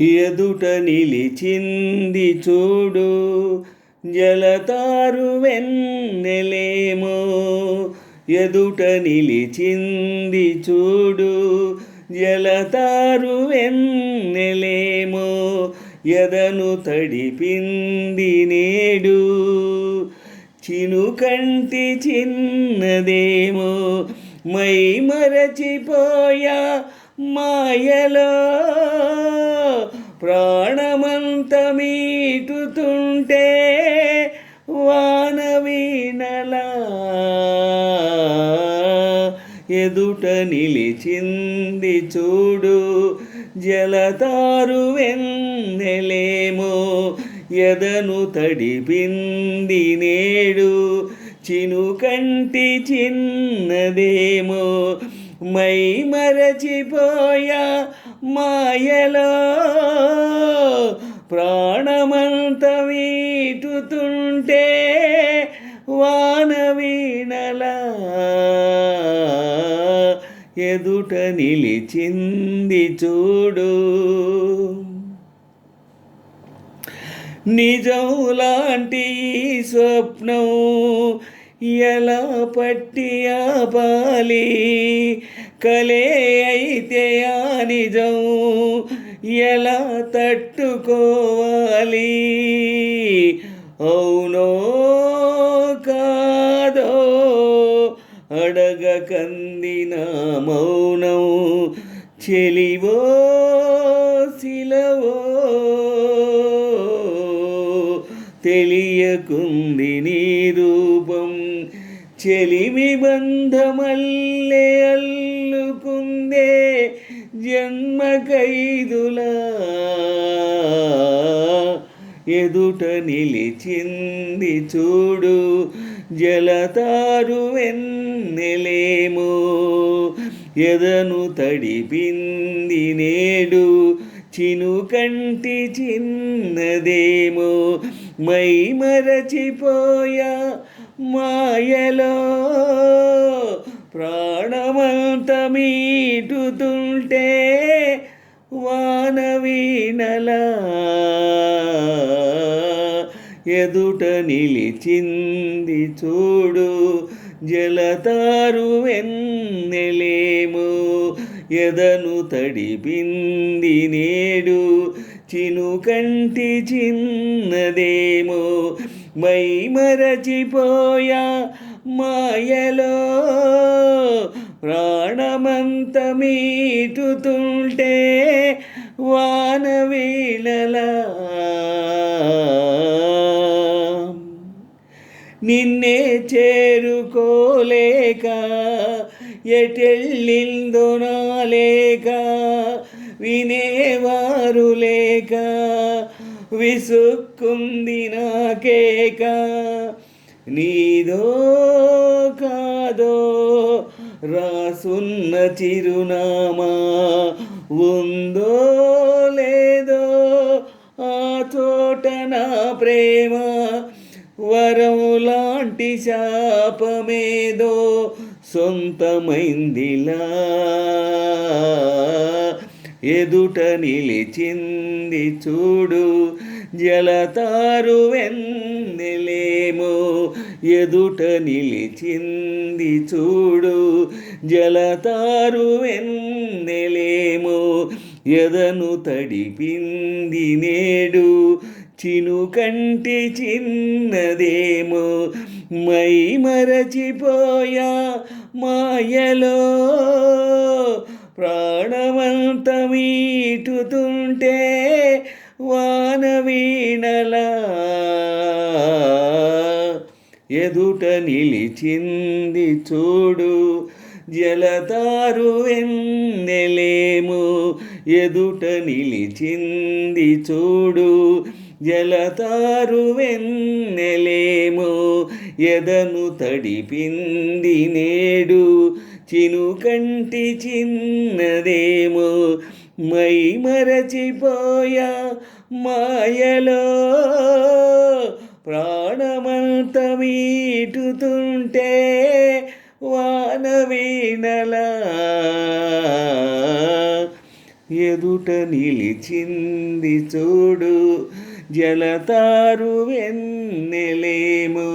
ఎదుట నిలిచింది చూడు జలతారు వెన్నెలేమో. ఎదుట నిలిచింది చూడు జలతారు వెన్నెలేమో. ఎదను తడిపింది నేడు చినుకంటి చిన్నదేమో. మై మరచిపోయా మాయలో ప్రాణమంత మీటుతుంటే వాన వీణలా. ఎదుట నిలిచింది చూడు జలతారు వెన్నెలేమో. ఎదను తడిపింది నేడు చినుకంటి చిన్నదేమో. మై మరచిపోయా మాయలో ప్రాణమంత వీటుతుంటే వాన వీణలా. ఎదుట నిలిచింది చూడు. నిజం లాంటి స్వప్నం ఎలా పట్టి ఆపాలి. కలే అయితే ఆ నిజం ఎలా తట్టుకోవాలి. అవునో కాదో అడగకందిన మౌనం చెలివో శిలవో తెలియకుంది నీ రూపం. చెలిమి బంధమల్లే అల్లుకుందే జన్మ ఖైదులా. ఎదుట నిలిచింది చూడు జలతారు వెన్నెలేమో. ఎదను తడిపింది నేడు చినుకంటి చిన్నదేమో. మై మరచిపోయా మాయలో ప్రాణమంత మీటుతుంటే వాన వీణలా. ఎదుట నిలిచింది చూడు జలతారు వెన్నెలేమో. ఎదను తడిపింది నేడు చినుకంటి చిన్నదేమో. మై మరచిపోయా మాయలో ప్రాణమంత మీటుతుంటే వాన వీణలా. నిన్నే చేరుకోలేక ఎటెళ్ళిందో నా లేక. వినేవారు లేక విసుక్కుంది నాకేక. నీదో కాదో రాసున్న చిరునామా ఉందో లేదో ఆ చోట నా ప్రేమ. వరం లాంటి శాపమేదో సొంతమైందిలా. ఎదుట నిలిచింది చూడు జలతారు వెన్నెలేమో. ఎదుట నిలిచింది చూడు జలతారు వెన్నెలేమో. ఎదను తడిపింది నేడు చినుకంటి చిన్నదేమో. మై మరచిపోయా మాయలో ప్రాణమంత మీటుతుంటే వాన వీణలా. ఎదుట నిలిచింది చూడు జలతారు వెన్నెలేమో. ఎదుట నిలిచింది చూడు జలతారు వెన్నెలేమో. ఎదను తడిపింది నేడు చినుకంటి చిన్నదేమో. మై మరచిపోయా మాయలో ప్రాణమంత మీటుతుంటే వాన వీణలా. ఎదుట నిలిచింది చూడు జలతారు వెన్నెలేమో.